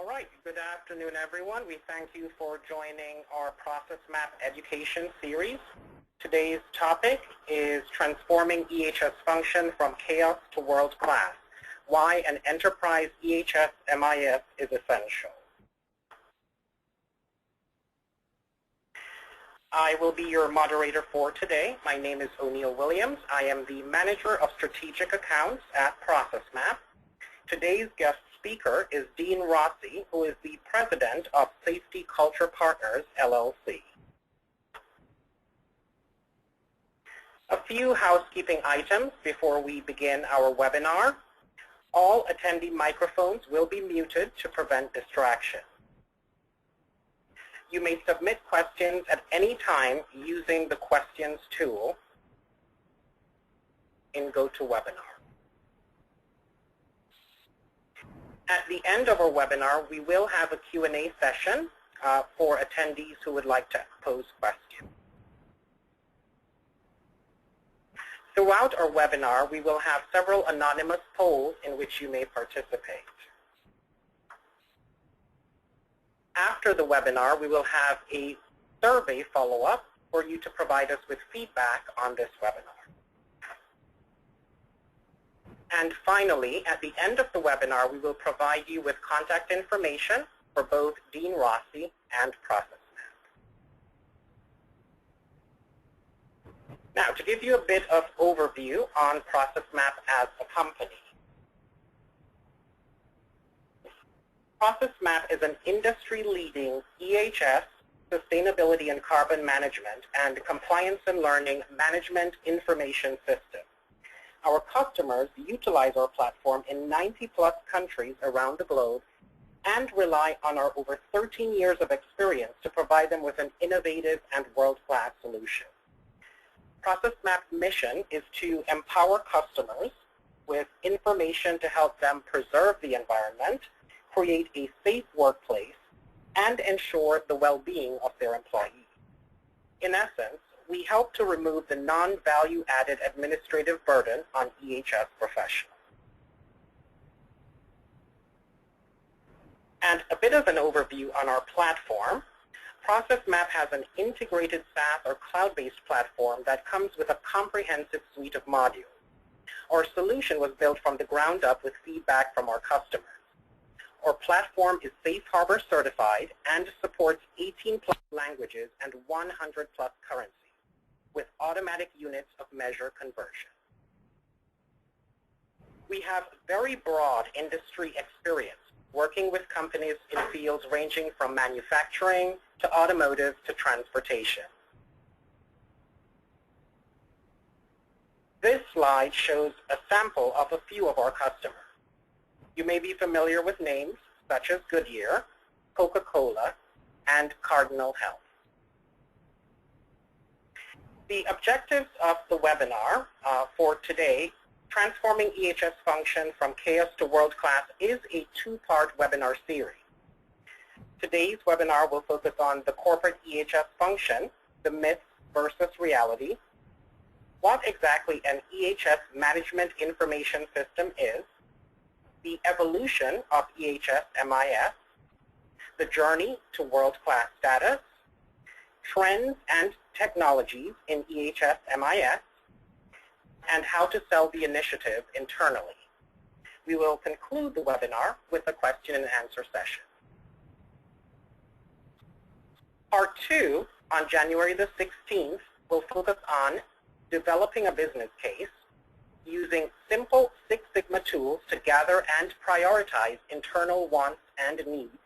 All right, good afternoon, everyone. We thank you for joining our Process Map Education series. Today's topic is transforming EHS function from chaos to world class, why an enterprise EHS MIS is essential. I will be your moderator for today. My name is O'Neill Williams. I am the Manager of Strategic Accounts at Process Map. Today's guest speaker is Dean Rossi, who is the President of Safety Culture Partners, LLC. A few housekeeping items before we begin our webinar. All attendee microphones will be muted to prevent distraction. You may submit questions at any time using the questions tool in GoToWebinar. At the end of our webinar, we will have a Q&A session for attendees who would like to pose questions. Throughout our webinar, we will have several anonymous polls in which you may participate. After the webinar, we will have a survey follow-up for you to provide us with feedback on this webinar. And finally, at the end of the webinar, we will provide you with contact information for both Dean Rossi and Process Map. Now, to give you a bit of overview on Process Map as a company. Process Map is an industry-leading EHS, sustainability and carbon management, and compliance and learning management information system. Our customers utilize our platform in 90-plus countries around the globe and rely on our over 13 years of experience to provide them with an innovative and world-class solution. Process Map's mission is to empower customers with information to help them preserve the environment, create a safe workplace, and ensure the well-being of their employees. In essence, we help to remove the non-value-added administrative burden on EHS professionals. And a bit of an overview on our platform. Process Map has an integrated SaaS or cloud-based platform that comes with a comprehensive suite of modules. Our solution was built from the ground up with feedback from our customers. Our platform is Safe Harbor certified and supports 18-plus languages and 100-plus currencies, with automatic units of measure conversion. We have very broad industry experience working with companies in fields ranging from manufacturing to automotive to transportation. This slide shows a sample of a few of our customers. You may be familiar with names such as Goodyear, Coca-Cola, and Cardinal Health. The objectives of the webinar for today, Transforming EHS Function from Chaos to World Class, is a two-part webinar series. Today's webinar will focus on the corporate EHS function, the myths versus reality, what exactly an EHS management information system is, the evolution of EHS MIS, the journey to world-class status, trends and technologies in EHS MIS, and how to sell the initiative internally. We will conclude the webinar with a question and answer session. Part 2, on January the 16th, will focus on developing a business case using simple Six Sigma tools to gather and prioritize internal wants and needs,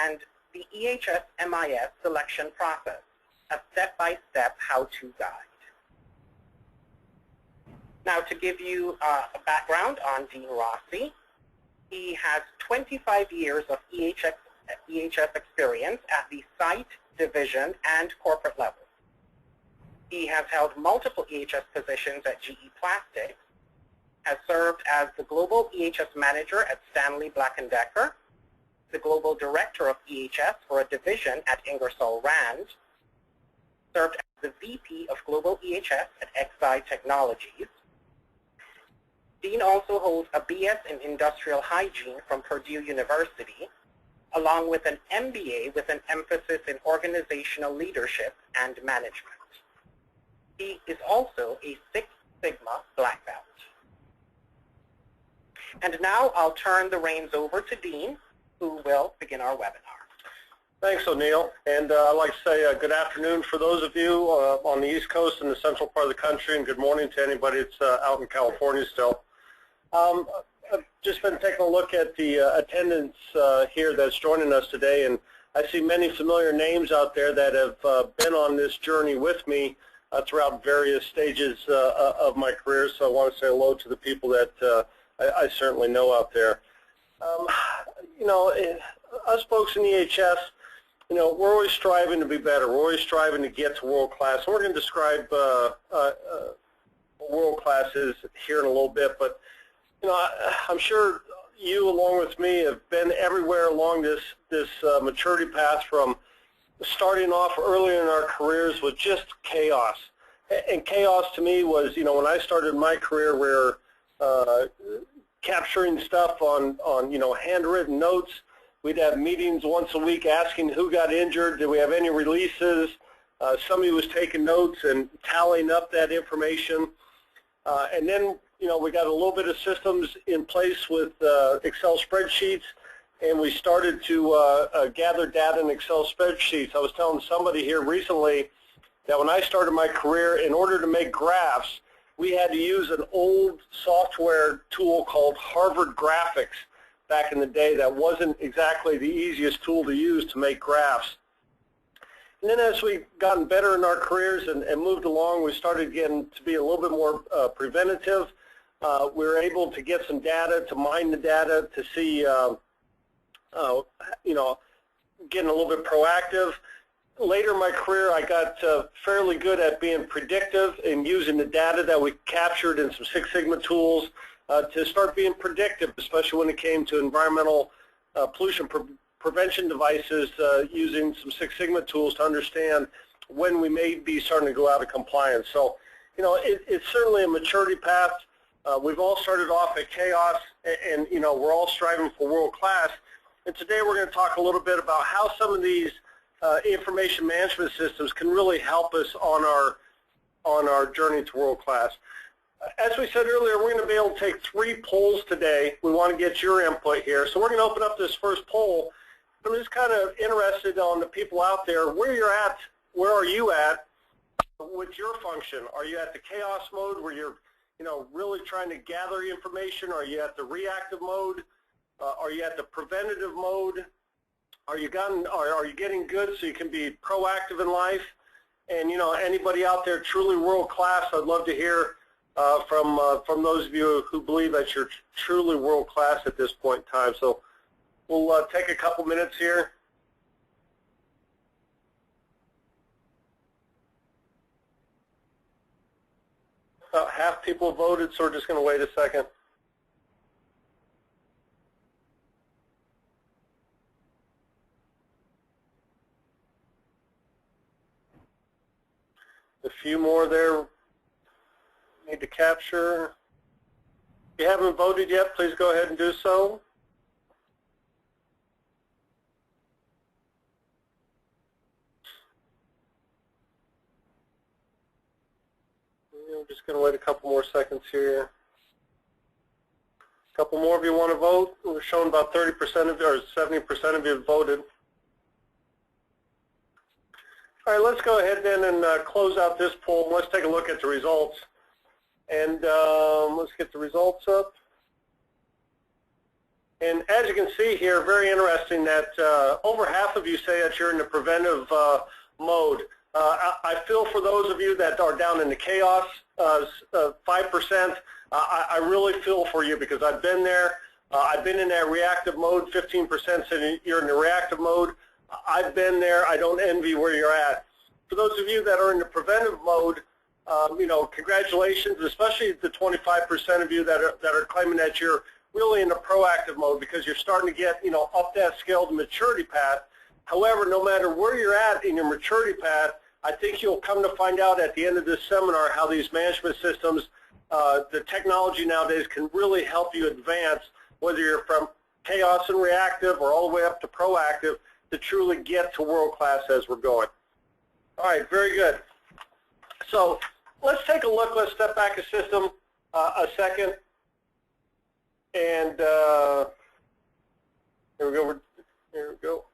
and the EHS MIS selection process, a step-by-step how-to guide. Now, to give you a background on Dean Rossi, he has 25 years of EHS experience at the site, division, and corporate level. He has held multiple EHS positions at GE Plastics, has served as the Global EHS Manager at Stanley Black & Decker, the Global Director of EHS for a division at Ingersoll Rand, served as the VP of Global EHS at XI Technologies, Dean also holds a BS in Industrial Hygiene from Purdue University, along with an MBA with an emphasis in organizational leadership and management. He is also a Six Sigma Black Belt. And now I'll turn the reins over to Dean, who will begin our webinar. Thanks, O'Neill. And I'd like to say good afternoon for those of you on the East Coast and the central part of the country, and good morning to anybody that's out in California still. I've just been taking a look at the attendance here that's joining us today, and I see many familiar names out there that have been on this journey with me throughout various stages of my career, so I want to say hello to the people that I certainly know out there. You know, us folks in EHS, you know, we're always striving to be better. We're always striving to get to world class. And we're going to describe world class is here in a little bit, but you know, I'm sure you, along with me, have been everywhere along this maturity path, from starting off early in our careers with just chaos. And chaos to me was, you know, when I started my career, where capturing stuff on you know, handwritten notes. We'd have meetings once a week asking who got injured, did we have any releases. Somebody was taking notes and tallying up that information. And then, you know, we got a little bit of systems in place with Excel spreadsheets, and we started to gather data in Excel spreadsheets. I was telling somebody here recently that when I started my career, in order to make graphs, we had to use an old software tool called Harvard Graphics back in the day. That wasn't exactly the easiest tool to use to make graphs. And then as we've gotten better in our careers and moved along, we started getting to be a little bit more preventative. We were able to get some data, to mine the data, to see, you know, getting a little bit proactive. Later in my career, I got fairly good at being predictive and using the data that we captured in some Six Sigma tools to start being predictive, especially when it came to environmental pollution prevention devices, using some Six Sigma tools to understand when we may be starting to go out of compliance. So, you know, it's certainly a maturity path. We've all started off at chaos, and you know, we're all striving for world class. And today we're going to talk a little bit about how some of these information management systems can really help us on our journey to world class. As we said earlier, we're going to be able to take 3 polls today. We want to get your input here. So we're going to open up this first poll. I'm just kind of interested on the people out there, where you're at, where are you at with your function? Are you at the chaos mode where you're, you know, really trying to gather information? Are you at the reactive mode? Are you at the preventative mode? Are you getting good so you can be proactive in life? And you know, anybody out there truly world class, I'd love to hear from those of you who believe that you're truly world class at this point in time. So we'll take a couple minutes here. About half people voted, so we're just going to wait a second. A few more there need to capture. If you haven't voted yet, please go ahead and do so. I'm just going to wait a couple more seconds here. A couple more of you want to vote. We're showing about 30% of you, or 70% of you have voted. All right, let's go ahead then and close out this poll. Let's take a look at the results. And let's get the results up. And as you can see here, very interesting that over half of you say that you're in the preventive mode. I feel for those of you that are down in the chaos, 5%, I really feel for you, because I've been there. I've been in that reactive mode. 15% said you're in the reactive mode. I've been there. I don't envy where you're at. For those of you that are in the preventive mode, you know, congratulations, especially the 25% of you that are claiming that you're really in the proactive mode, because you're starting to get, you know, up that scale to maturity path. However, no matter where you're at in your maturity path, I think you'll come to find out at the end of this seminar how these management systems the technology nowadays can really help you advance, whether you're from chaos and reactive or all the way up to proactive, to truly get to world-class as we're going. All right, very good. So let's take a look. Let's step back a system a second. And here we go. Here we go.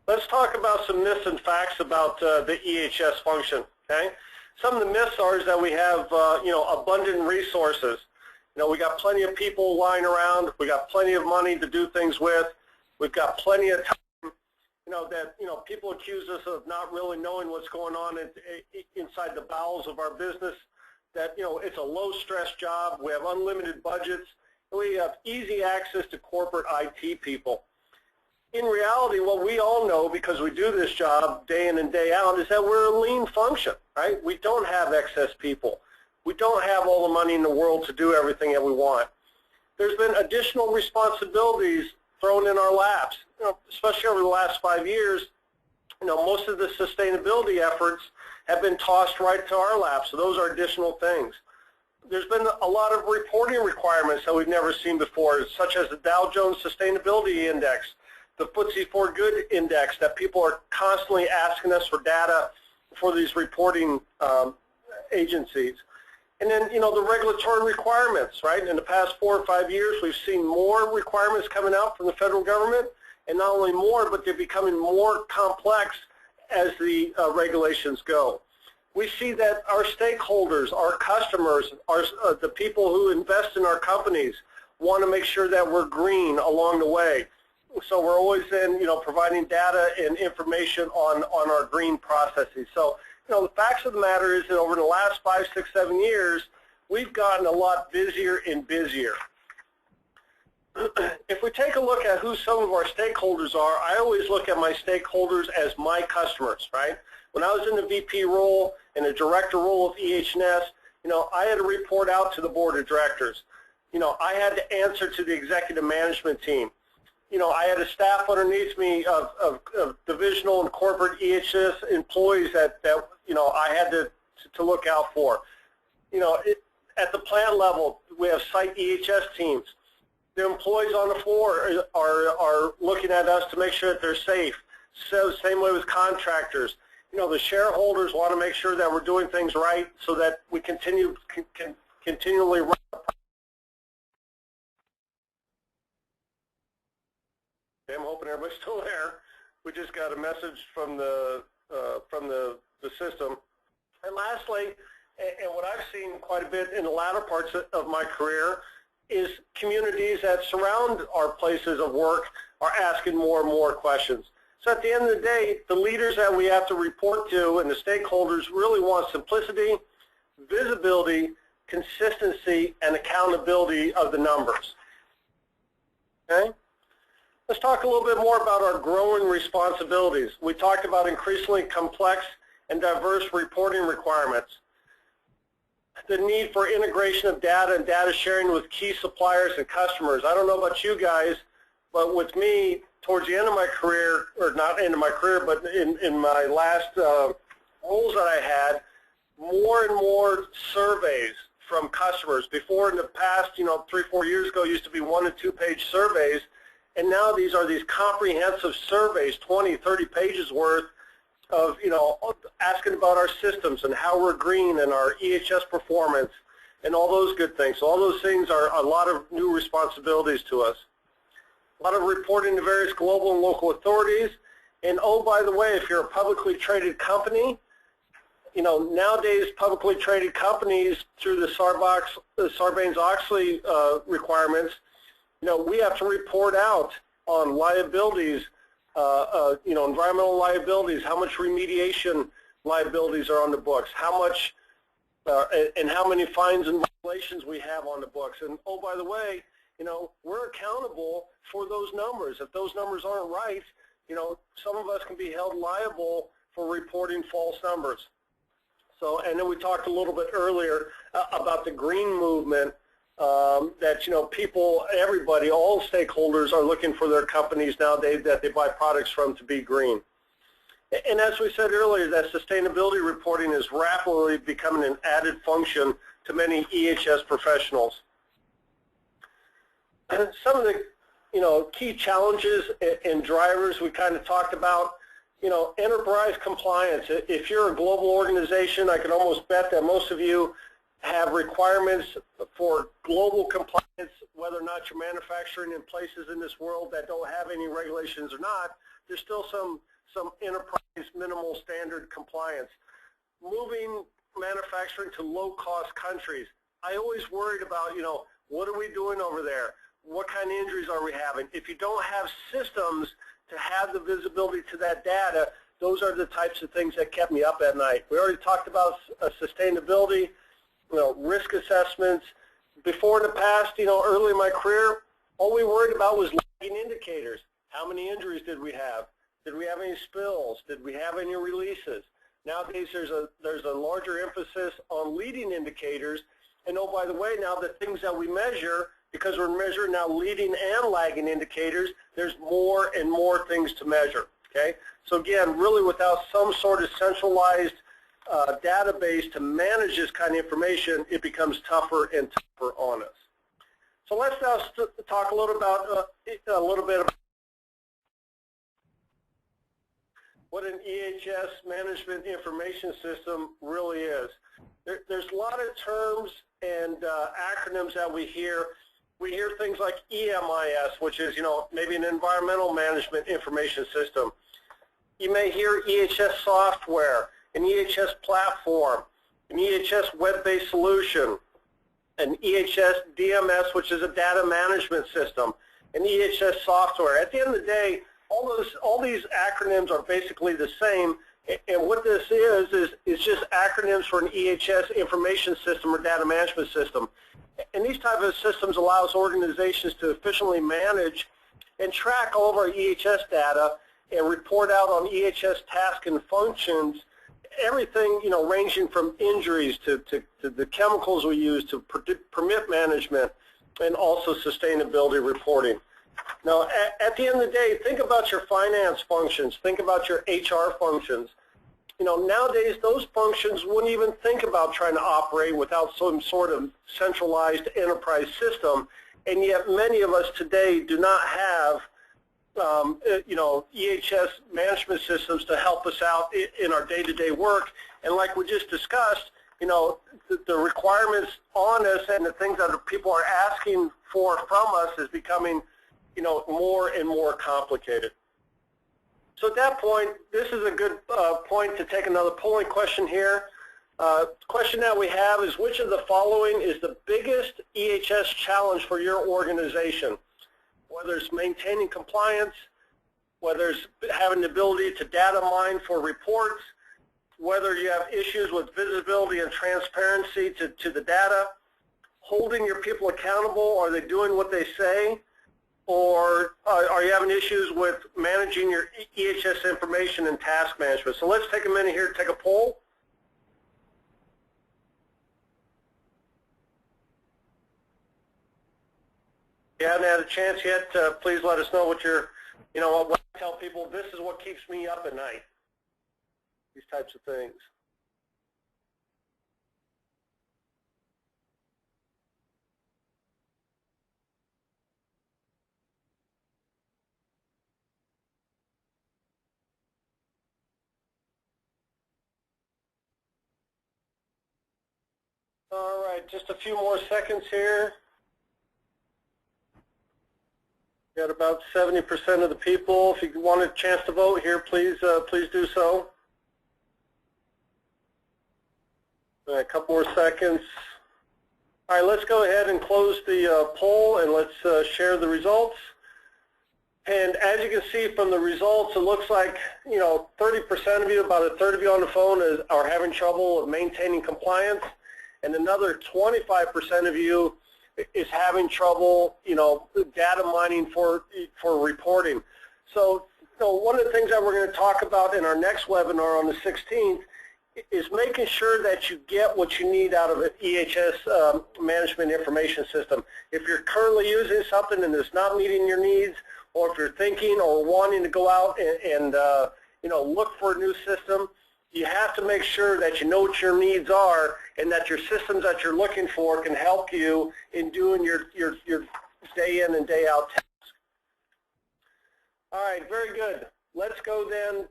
Let's talk about some myths and facts about the EHS function. Okay. Some of the myths are that we have abundant resources. We got plenty of people lying around. We got plenty of money to do things with. We've got plenty of time. People accuse us of not really knowing what's going on inside the bowels of our business. That it's a low-stress job. We have unlimited budgets. We have easy access to corporate IT people. In reality, what we all know, because we do this job day in and day out, is that we're a lean function, right? We don't have excess people. We don't have all the money in the world to do everything that we want. There's been additional responsibilities thrown in our laps, especially over the last 5 years. Most of the sustainability efforts have been tossed right to our laps, so those are additional things. There's been a lot of reporting requirements that we've never seen before, such as the Dow Jones Sustainability Index, the FTSE 4Good Index, that people are constantly asking us for data for these reporting agencies. And then, the regulatory requirements, right? In the past 4 or 5 years, we've seen more requirements coming out from the federal government, and not only more, but they're becoming more complex as the regulations go. We see that our stakeholders, our customers, the people who invest in our companies want to make sure that we're green along the way. So we're always then, providing data and information on our green processes. So, the facts of the matter is that over the last 5, 6, 7 years, we've gotten a lot busier and busier. If we take a look at who some of our stakeholders are, I always look at my stakeholders as my customers, right? When I was in the VP role and the director role of EHS, I had to report out to the board of directors. I had to answer to the executive management team. I had a staff underneath me of divisional and corporate EHS employees that I had to look out for. At the plant level, we have site EHS teams. The employees on the floor are looking at us to make sure that they're safe. So same way with contractors. The shareholders want to make sure that we're doing things right so that we continually run. I'm hoping everybody's still there. We just got a message from the system. And lastly, and what I've seen quite a bit in the latter parts of my career, is communities that surround our places of work are asking more and more questions. So at the end of the day, the leaders that we have to report to and the stakeholders really want simplicity, visibility, consistency, and accountability of the numbers. Okay? Let's talk a little bit more about our growing responsibilities. We talked about increasingly complex and diverse reporting requirements. The need for integration of data and data sharing with key suppliers and customers. I don't know about you guys, but with me, towards the end of my career, or not end of my career, but in my last roles that I had, more and more surveys from customers. Before, in the past, 3, 4 years ago, used to be 1- and 2-page surveys, and now these are these comprehensive surveys, 20, 30 pages worth of, asking about our systems and how we're green and our EHS performance and all those good things. So all those things are a lot of new responsibilities to us. A lot of reporting to various global and local authorities. And oh, by the way, if you're a publicly traded company, nowadays publicly traded companies through the Sarbanes-Oxley requirements, we have to report out on liabilities, environmental liabilities, how much remediation liabilities are on the books, how much and how many fines and violations we have on the books. And oh, by the way, we're accountable for those numbers. If those numbers aren't right, some of us can be held liable for reporting false numbers. So, and then we talked a little bit earlier about the green movement, that, people, everybody, all stakeholders are looking for their companies nowadays that they buy products from to be green. And as we said earlier, that sustainability reporting is rapidly becoming an added function to many EHS professionals. Some of the key challenges and drivers we kind of talked about, enterprise compliance. If you're a global organization, I can almost bet that most of you have requirements for global compliance, whether or not you're manufacturing in places in this world that don't have any regulations or not. There's still some enterprise minimal standard compliance. Moving manufacturing to low-cost countries. I always worried about, what are we doing over there? What kind of injuries are we having? If you don't have systems to have the visibility to that data, those are the types of things that kept me up at night. We already talked about sustainability, risk assessments. Before in the past, early in my career, all we worried about was lagging indicators. How many injuries did we have? Did we have any spills? Did we have any releases? Nowadays, there's a larger emphasis on leading indicators. And oh, by the way, now the things that we measure, because we're measuring now leading and lagging indicators, there's more and more things to measure, okay? So again, really without some sort of centralized database to manage this kind of information, it becomes tougher and tougher on us. So let's now talk a little bit about what an EHS management information system really is. There's a lot of terms and acronyms that we hear. We hear things like EMIS, which is, maybe an environmental management information system. You may hear EHS software, an EHS platform, an EHS web-based solution, an EHS DMS, which is a data management system, an EHS software. At the end of the day, all these acronyms are basically the same, and what this is just acronyms for an EHS information system or data management system. And these type of systems allows organizations to efficiently manage and track all of our EHS data and report out on EHS tasks and functions, everything, ranging from injuries to the chemicals we use to permit management and also sustainability reporting. Now, at the end of the day, think about your finance functions. Think about your HR functions. Nowadays, those functions wouldn't even think about trying to operate without some sort of centralized enterprise system, and yet many of us today do not have, EHS management systems to help us out in our day-to-day work. And like we just discussed, the requirements on us and the things that people are asking for from us is becoming more and more complicated. So at that point, this is a good point to take another polling question here. Question that we have is, which of the following is the biggest EHS challenge for your organization? Whether it's maintaining compliance, whether it's having the ability to data mine for reports, whether you have issues with visibility and transparency to the data, holding your people accountable, are they doing what they say? Or are you having issues with managing your EHS information and task management? So let's take a minute here to take a poll. If you haven't had a chance yet, please let us know what you're, what I tell people, this is what keeps me up at night, these types of things. All right, just a few more seconds here. Got about 70% of the people. If you want a chance to vote here, please do so. A couple more seconds. All right, let's go ahead and close the poll, and let's share the results. And as you can see from the results, it looks like 30% of you, about a third of you on the phone, are having trouble maintaining compliance, and another 25% of you is having trouble, data mining for reporting. So, one of the things that we're going to talk about in our next webinar on the 16th is making sure that you get what you need out of an EHS management information system. If you're currently using something and it's not meeting your needs, or if you're thinking or wanting to go out and look for a new system, you have to make sure that you know what your needs are and that your systems that you're looking for can help you in doing your day in and day out tasks. All right, very good. Let's go then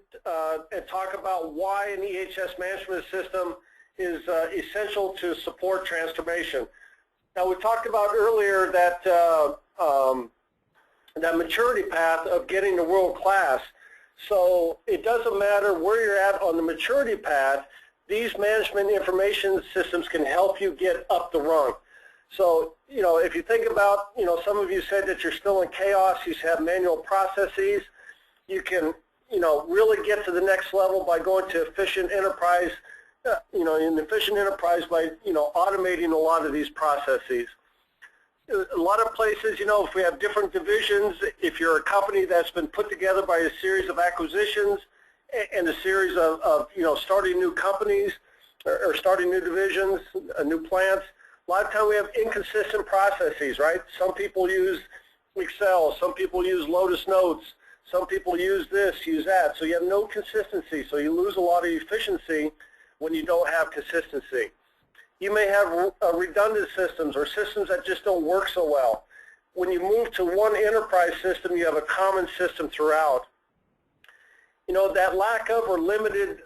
and talk about why an EHS management system is essential to support transformation. Now, we talked about earlier that that maturity path of getting to world class. So it doesn't matter where you're at on the maturity path, these management information systems can help you get up the rung. So, you know, if you think about, you know, some of you said that you're still in chaos, you have manual processes, you can, you know, really get to the next level by going to efficient enterprise, you know, in efficient enterprise by, you know, automating a lot of these processes. A lot of places, you know, if we have different divisions, if you're a company that's been put together by a series of acquisitions and a series of you know, starting new companies or starting new divisions, new plants, a lot of times we have inconsistent processes, right? Some people use Excel, some people use Lotus Notes, some people use this, use that. So you have no consistency, so you lose a lot of efficiency when you don't have consistency. You may have redundant systems or systems that just don't work so well. When you move to one enterprise system, you have a common system throughout. You know, that lack of or limited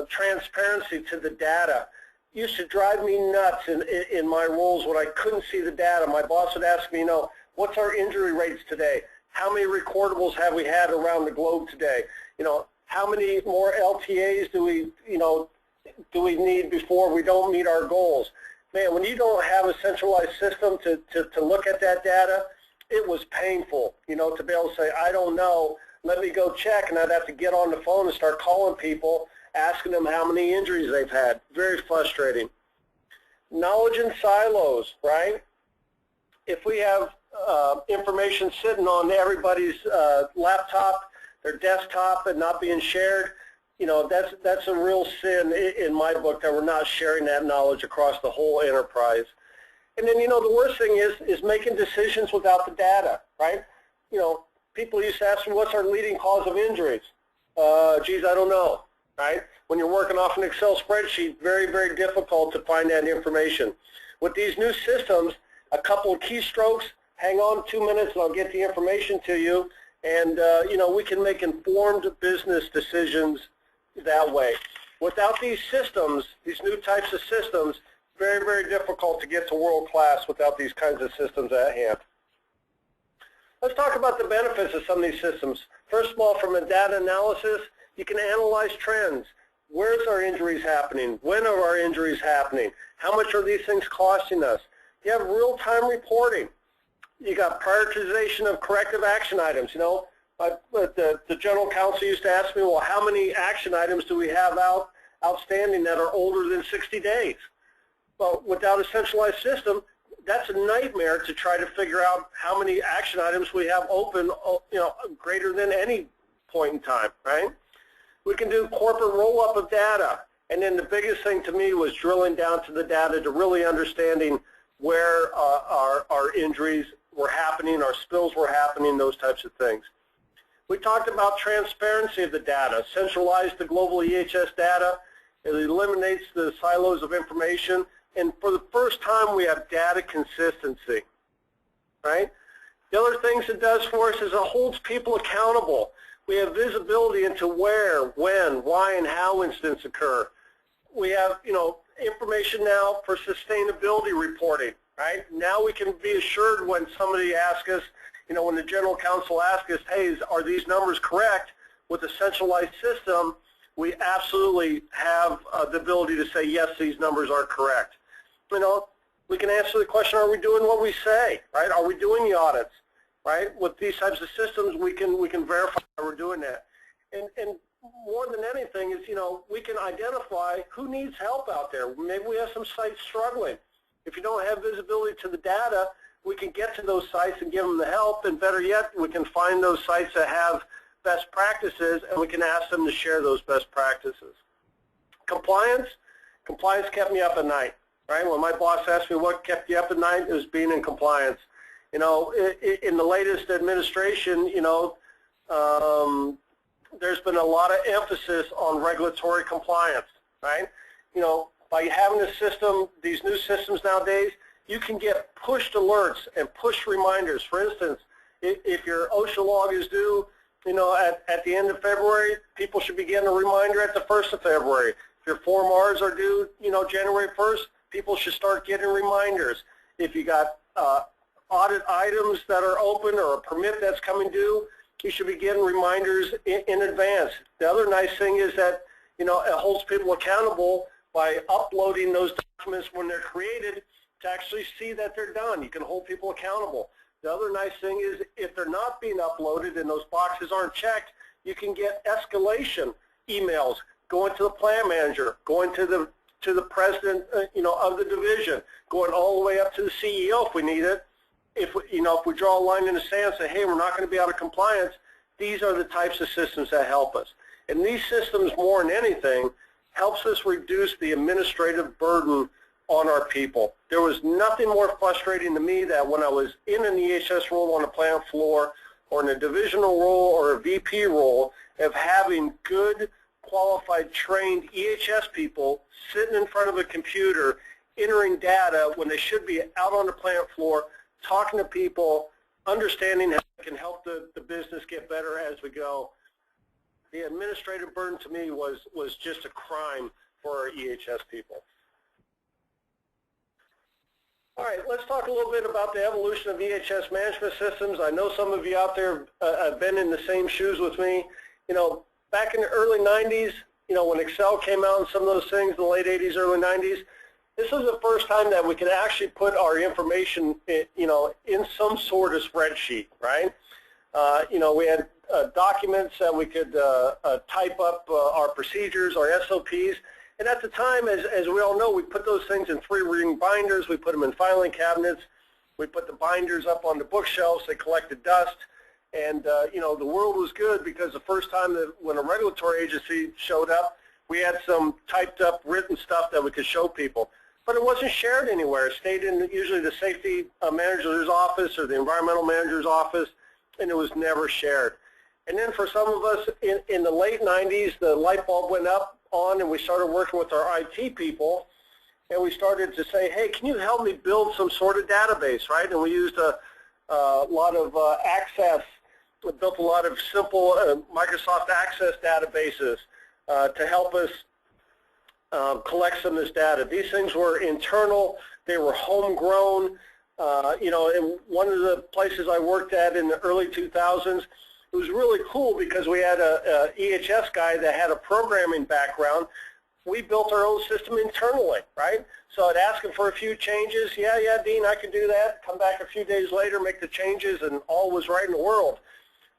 transparency to the data used to drive me nuts in my roles when I couldn't see the data. My boss would ask me, you know, what's our injury rates today? How many recordables have we had around the globe today? You know, how many more LTAs do we, you know, do we need before we don't meet our goals? Man, when you don't have a centralized system to look at that data, it was painful, you know, to be able to say, I don't know, let me go check, and I'd have to get on the phone and start calling people, asking them how many injuries they've had. Very frustrating. Knowledge in silos, right? If we have information sitting on everybody's laptop, their desktop, and not being shared, you know, that's a real sin in my book, that we're not sharing that knowledge across the whole enterprise. And then, you know, the worst thing is making decisions without the data, right? You know, people used to ask me, what's our leading cause of injuries? Geez, I don't know, right? When you're working off an Excel spreadsheet, very, very difficult to find that information. With these new systems, a couple of keystrokes, hang on 2 minutes and I'll get the information to you. And, you know, we can make informed business decisions that way. Without these systems, these new types of systems, very, very difficult to get to world class without these kinds of systems at hand. Let's talk about the benefits of some of these systems. First of all, from a data analysis, you can analyze trends. Where's our injuries happening? When are our injuries happening? How much are these things costing us? You have real-time reporting. You got prioritization of corrective action items. You know, the general counsel used to ask me, well, how many action items do we have outstanding that are older than 60 days? Well, without a centralized system, that's a nightmare to try to figure out how many action items we have open, you know, greater than any point in time, right? We can do corporate roll-up of data. And then the biggest thing to me was drilling down to the data to really understanding where our injuries were happening, our spills were happening, those types of things. We talked about transparency of the data, centralize the global EHS data. It eliminates the silos of information. And for the first time, we have data consistency, right? The other things it does for us is it holds people accountable. We have visibility into where, when, why, and how incidents occur. We have, you know, information now for sustainability reporting, right? Now we can be assured when somebody asks us, you know, when the general counsel asks us, hey, are these numbers correct? With a centralized system, we absolutely have the ability to say, yes, these numbers are correct. You know, we can answer the question, are we doing what we say, right? Are we doing the audits, right? With these types of systems, we can verify that we're doing that. And more than anything is, you know, we can identify who needs help out there. Maybe we have some sites struggling. If you don't have visibility to the data, we can get to those sites and give them the help, and better yet, we can find those sites that have best practices, and we can ask them to share those best practices. Compliance kept me up at night, right? When my boss asked me what kept you up at night, it was being in compliance. You know, in the latest administration, you know, there's been a lot of emphasis on regulatory compliance, right? You know, by having a system, these new systems nowadays, you can get pushed alerts and push reminders. For instance, if your OSHA log is due, you know, at the end of February, people should be getting a reminder at the 1st of February. If your Form Rs are due, you know, January 1st, people should start getting reminders. If you got audit items that are open or a permit that's coming due, you should be getting reminders in advance. The other nice thing is that, you know, it holds people accountable by uploading those documents when they're created to actually see that they're done. You can hold people accountable. The other nice thing is if they're not being uploaded and those boxes aren't checked, you can get escalation emails going to the plant manager, going to the president, you know, of the division, going all the way up to the CEO if we need it. If we draw a line in the sand and say, hey, we're not going to be out of compliance, these are the types of systems that help us. And these systems, more than anything, helps us reduce the administrative burden on our people. There was nothing more frustrating to me that when I was in an EHS role on a plant floor or in a divisional role or a VP role of having good, qualified, trained EHS people sitting in front of a computer entering data when they should be out on the plant floor, talking to people, understanding how it can help the business get better as we go. The administrative burden to me was just a crime for our EHS people. All right, let's talk a little bit about the evolution of EHS management systems. I know some of you out there have been in the same shoes with me. You know, back in the early 90s, you know, when Excel came out and some of those things in the late 80s, early 90s, this was the first time that we could actually put our information, you know, in some sort of spreadsheet, right? You know, we had documents that we could type up our procedures, our SOPs. And at the time, as we all know, we put those things in 3-ring binders. We put them in filing cabinets. We put the binders up on the bookshelves. They collected dust. And, you know, the world was good because the first time that when a regulatory agency showed up, we had some typed up written stuff that we could show people. But it wasn't shared anywhere. It stayed in usually the safety manager's office or the environmental manager's office, and it was never shared. And then for some of us in the late 90s, the light bulb went up on and we started working with our IT people, and we started to say, hey, can you help me build some sort of database, right? And we used a lot of Access. We built a lot of simple Microsoft Access databases to help us collect some of this data. These things were internal. They were homegrown. You know, in one of the places I worked at in the early 2000s, it was really cool because we had a EHS guy that had a programming background. We built our own system internally, right? So I'd ask him for a few changes. Yeah, Dean, I can do that. Come back a few days later, make the changes, and all was right in the world.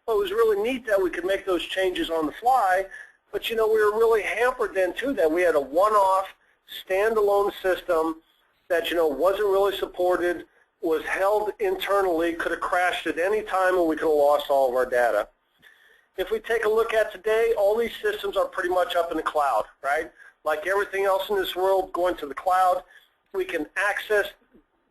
Well, it was really neat that we could make those changes on the fly, but, you know, we were really hampered then, too, that we had a one-off, standalone system that, you know, wasn't really supported, was held internally, could have crashed at any time, and we could have lost all of our data. If we take a look at today, all these systems are pretty much up in the cloud, right? Like everything else in this world going to the cloud, we can access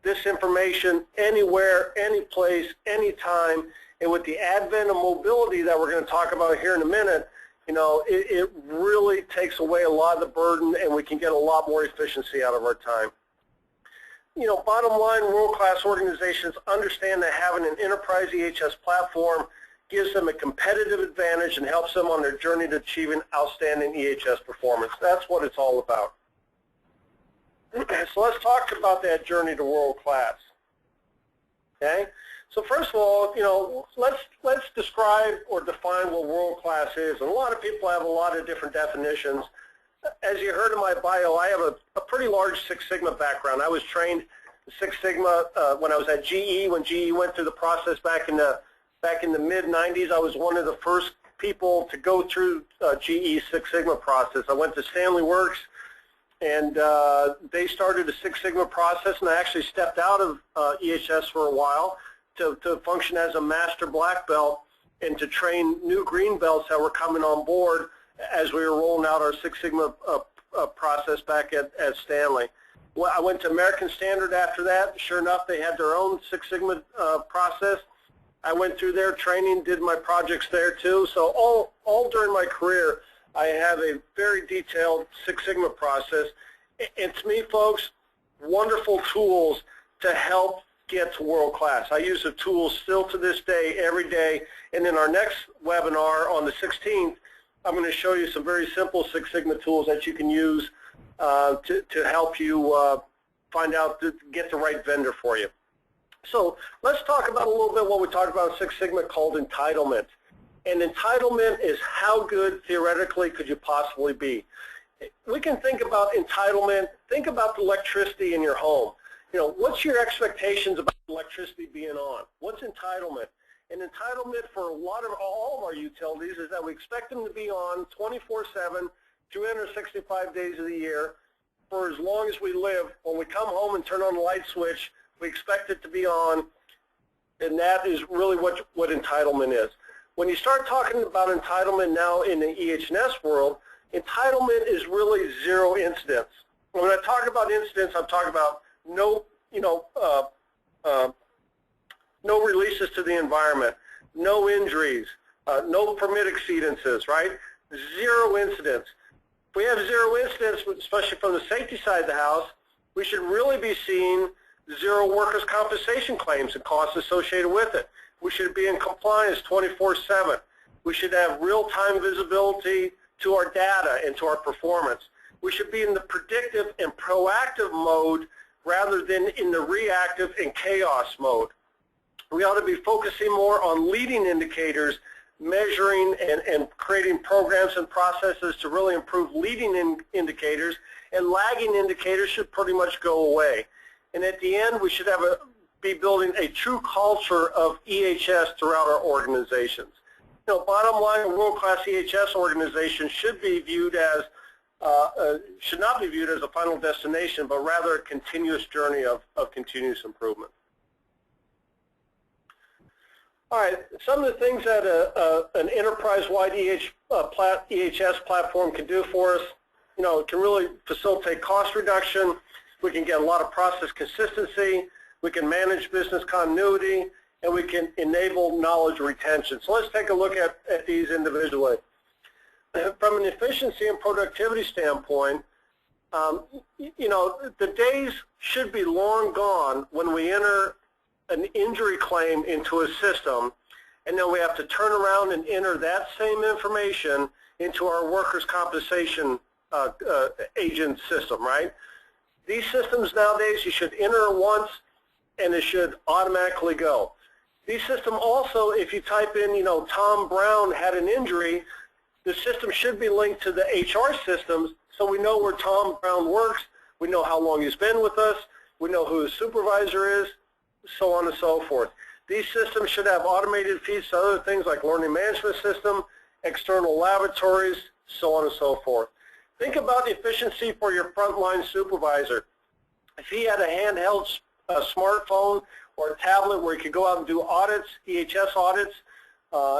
this information anywhere, any place, anytime, and with the advent of mobility that we're going to talk about here in a minute, you know, it really takes away a lot of the burden, and we can get a lot more efficiency out of our time. You know, bottom line, world-class organizations understand that having an enterprise EHS platform gives them a competitive advantage and helps them on their journey to achieving outstanding EHS performance. That's what it's all about. So let's talk about that journey to world-class. Okay? So first of all, you know, let's describe or define what world-class is. And a lot of people have a lot of different definitions. As you heard in my bio, I have a pretty large Six Sigma background. I was trained in Six Sigma when I was at GE. When GE went through the process back in the mid-90s, I was one of the first people to go through GE's Six Sigma process. I went to Stanley Works, and they started a Six Sigma process, and I actually stepped out of EHS for a while to function as a master black belt and to train new green belts that were coming on board as we were rolling out our Six Sigma process back at Stanley. Well, I went to American Standard after that. Sure enough, they had their own Six Sigma process. I went through their training, did my projects there too. So all during my career, I have a very detailed Six Sigma process. And to me, folks, wonderful tools to help get to world class. I use the tools still to this day, every day. And in our next webinar on the 16th, I'm going to show you some very simple Six Sigma tools that you can use to help you find out, to get the right vendor for you. So let's talk about a little bit what we talked about in Six Sigma called entitlement. And entitlement is how good theoretically could you possibly be. We can think about entitlement, think about the electricity in your home. You know, what's your expectations about electricity being on? What's entitlement? And entitlement for all of our utilities is that we expect them to be on 24/7, 365 days of the year for as long as we live. When we come home and turn on the light switch, we expect it to be on, and that is really what entitlement is. When you start talking about entitlement now in the EHS world, entitlement is really zero incidents. When I talk about incidents, I'm talking about no releases to the environment, no injuries, no permit exceedances, right? Zero incidents. If we have zero incidents, especially from the safety side of the house, we should really be seeing zero workers' compensation claims and costs associated with it. We should be in compliance 24/7. We should have real-time visibility to our data and to our performance. We should be in the predictive and proactive mode rather than in the reactive and chaos mode. We ought to be focusing more on leading indicators, measuring and creating programs and processes to really improve leading indicators, and lagging indicators should pretty much go away. And at the end, we should be building a true culture of EHS throughout our organizations. You know, bottom line, a world-class EHS organization should be viewed as should not be viewed as a final destination, but rather a continuous journey of continuous improvement. All right, some of the things that an enterprise-wide EHS platform can do for us, you know, it can really facilitate cost reduction. We can get a lot of process consistency. We can manage business continuity, and we can enable knowledge retention. So let's take a look at these individually. From an efficiency and productivity standpoint, you know, the days should be long gone when we enter an injury claim into a system, and then we have to turn around and enter that same information into our workers' compensation agent system, right? These systems nowadays, you should enter it once, and it should automatically go. These systems also, if you type in, you know, Tom Brown had an injury, the system should be linked to the HR systems so we know where Tom Brown works, we know how long he's been with us, we know who his supervisor is, so on and so forth. These systems should have automated feeds to other things like learning management system, external laboratories, so on and so forth. Think about the efficiency for your frontline supervisor. If he had a handheld smartphone or a tablet where he could go out and do audits, EHS audits,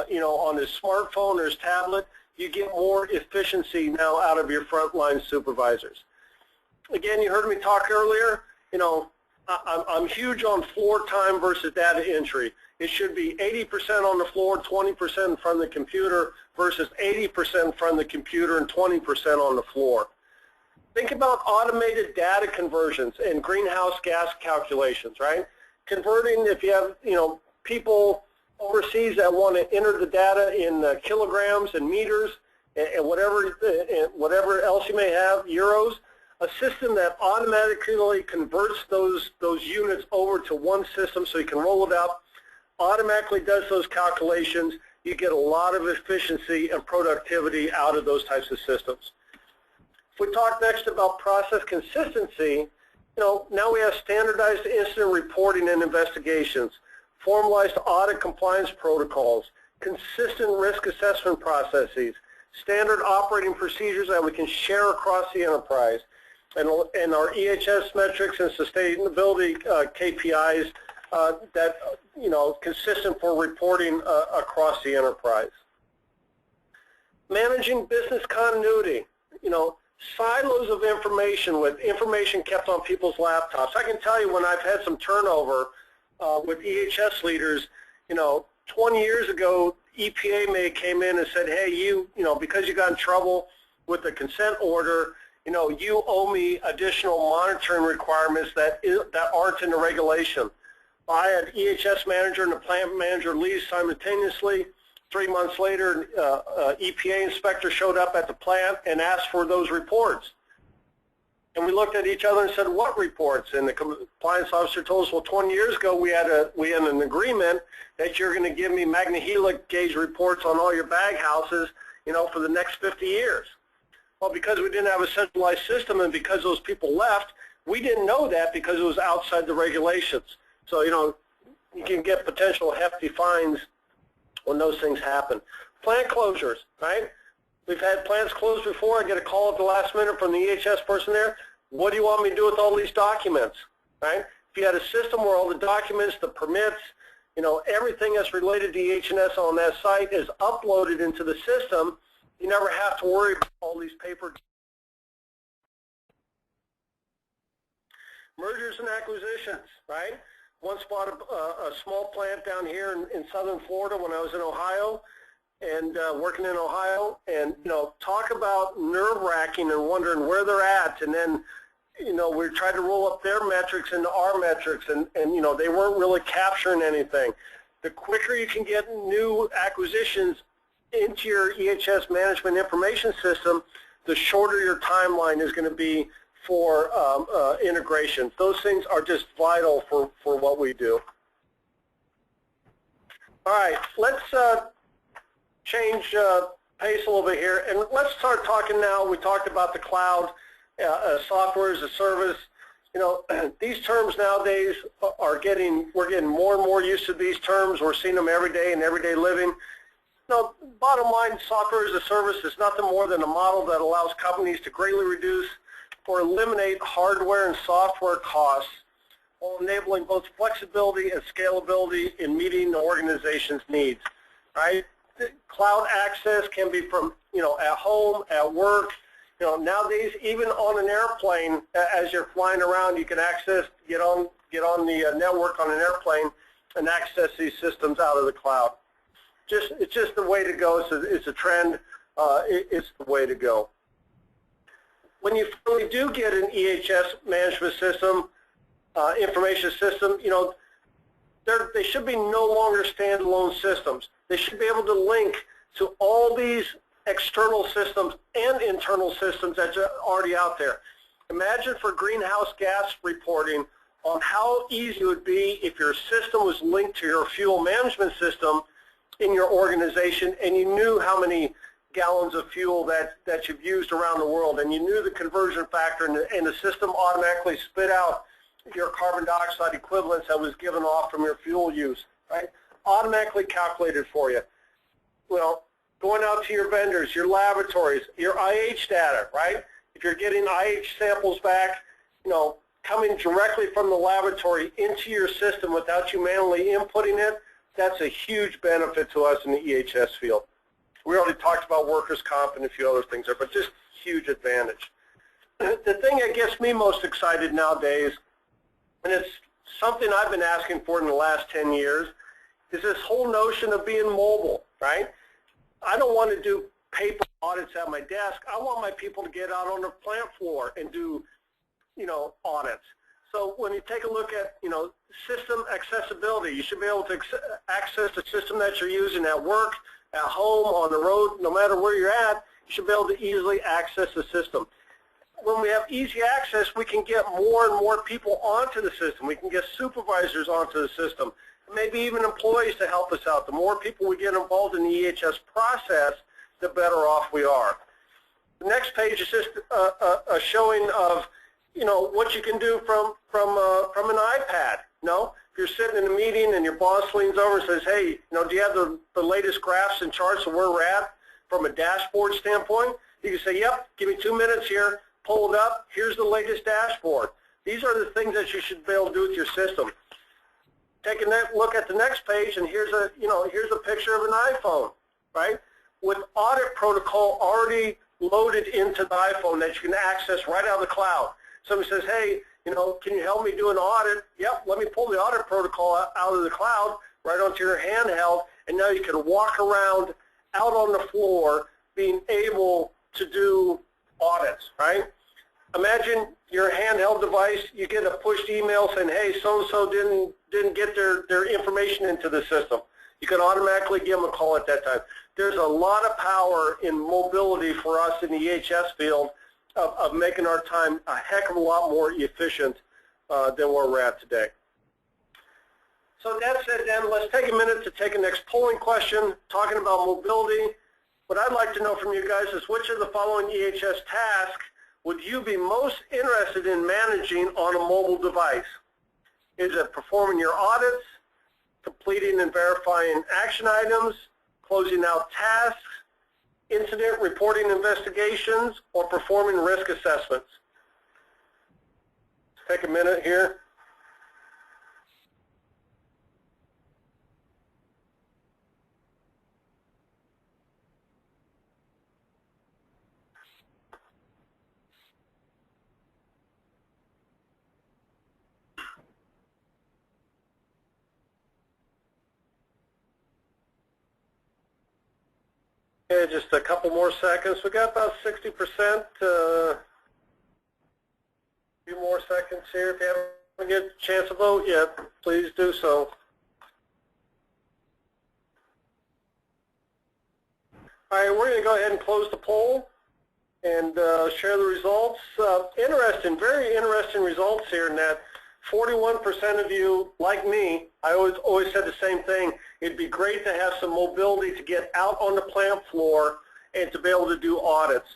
you know, on his smartphone or his tablet, you get more efficiency now out of your frontline supervisors. Again, you heard me talk earlier, you know, I'm huge on floor time versus data entry. It should be 80% on the floor, 20% in front of the computer versus 80% from the computer and 20% on the floor. Think about automated data conversions and greenhouse gas calculations, right? Converting, if you have, you know, people overseas that want to enter the data in kilograms and meters and whatever else you may have, euros, a system that automatically converts those units over to one system so you can roll it out, automatically does those calculations. You get a lot of efficiency and productivity out of those types of systems. If we talk next about process consistency, you know, now we have standardized incident reporting and investigations, formalized audit compliance protocols, consistent risk assessment processes, standard operating procedures that we can share across the enterprise, and our EHS metrics and sustainability KPIs that, you know, consistent for reporting across the enterprise. Managing business continuity, you know, silos of information with information kept on people's laptops. I can tell you when I've had some turnover with EHS leaders, you know, 20 years ago, EPA may have came in and said, hey, you know, because you got in trouble with the consent order, you know, you owe me additional monitoring requirements that aren't in the regulation. I had EHS manager and the plant manager leave simultaneously. 3 months later, EPA inspector showed up at the plant and asked for those reports. And we looked at each other and said, what reports? And the compliance officer told us, well, 20 years ago we had an agreement that you're going to give me magnehelic gauge reports on all your bag houses, you know, for the next 50 years. Well, because we didn't have a centralized system and because those people left, we didn't know that because it was outside the regulations. So, you know, you can get potential hefty fines when those things happen. Plant closures, right? We've had plants closed before. I get a call at the last minute from the EHS person there. What do you want me to do with all these documents, right? If you had a system where all the documents, the permits, you know, everything that's related to EH&S on that site is uploaded into the system, you never have to worry about all these paper. Mergers and acquisitions, right? Once bought a small plant down here in southern Florida when I was in Ohio, and working in Ohio, and you know, talk about nerve-wracking and wondering where they're at, and then you know, we tried to roll up their metrics into our metrics, and you know, they weren't really capturing anything. The quicker you can get new acquisitions into your EHS management information system, the shorter your timeline is going to be for integration. Those things are just vital for what we do. All right, let's change pace a little bit here, and let's start talking now. We talked about the cloud, software as a service. You know, these terms nowadays we're getting more and more used to these terms. We're seeing them every day in everyday living. No, bottom line, software as a service is nothing more than a model that allows companies to greatly reduce or eliminate hardware and software costs while enabling both flexibility and scalability in meeting the organization's needs, right? Cloud access can be from, you know, at home, at work. You know, nowadays, even on an airplane, as you're flying around, you can get on the network on an airplane and access these systems out of the cloud. It's just the way to go. It's a trend. It's the way to go. When you finally do get an EHS management system, information system, you know, they should be no longer standalone systems. They should be able to link to all these external systems and internal systems that are already out there. Imagine for greenhouse gas reporting on how easy it would be if your system was linked to your fuel management system in your organization, and you knew how many gallons of fuel that you've used around the world, and you knew the conversion factor, and the system automatically spit out your carbon dioxide equivalents that was given off from your fuel use, right? Automatically calculated for you. Well, going out to your vendors, your laboratories, your IH data, right? If you're getting IH samples back, you know, coming directly from the laboratory into your system without you manually inputting it, that's a huge benefit to us in the EHS field. We already talked about workers' comp and a few other things there, but just huge advantage. The thing that gets me most excited nowadays, and it's something I've been asking for in the last 10 years, is this whole notion of being mobile, right? I don't want to do paper audits at my desk. I want my people to get out on the plant floor and do, you know, audits. So when you take a look at, you know, system accessibility, you should be able to access the system that you're using at work, at home, on the road, no matter where you're at, you should be able to easily access the system. When we have easy access, we can get more and more people onto the system. We can get supervisors onto the system, maybe even employees to help us out. The more people we get involved in the EHS process, the better off we are. The next page is just a showing of, you know, what you can do from an iPad. You know, if you're sitting in a meeting and your boss leans over and says, hey, you know, do you have the latest graphs and charts of where we're at from a dashboard standpoint? You can say, yep, give me 2 minutes here, pull it up, here's the latest dashboard. These are the things that you should be able to do with your system. Take a look at the next page, and here's a picture of an iPhone, right? With audit protocol already loaded into the iPhone that you can access right out of the cloud. Somebody says, hey, you know, can you help me do an audit? Yep, let me pull the audit protocol out of the cloud right onto your handheld, and now you can walk around out on the floor being able to do audits, right? Imagine your handheld device, you get a pushed email saying, hey, so-and-so didn't get their information into the system. You can automatically give them a call at that time. There's a lot of power in mobility for us in the EHS field of making our time a heck of a lot more efficient than where we're at today. So that said, then, let's take a minute to take a next polling question, talking about mobility. What I'd like to know from you guys is which of the following EHS tasks would you be most interested in managing on a mobile device? Is it performing your audits, completing and verifying action items, closing out tasks, incident reporting investigations, or performing risk assessments? Let's take a minute here. Okay, just a couple more seconds. We got about 60%. A few more seconds here. If you haven't get a chance to vote yet, please do so. All right, we're going to go ahead and close the poll and share the results. Very interesting results here in that 41% of you, like me, I always said the same thing. It'd be great to have some mobility to get out on the plant floor and to be able to do audits.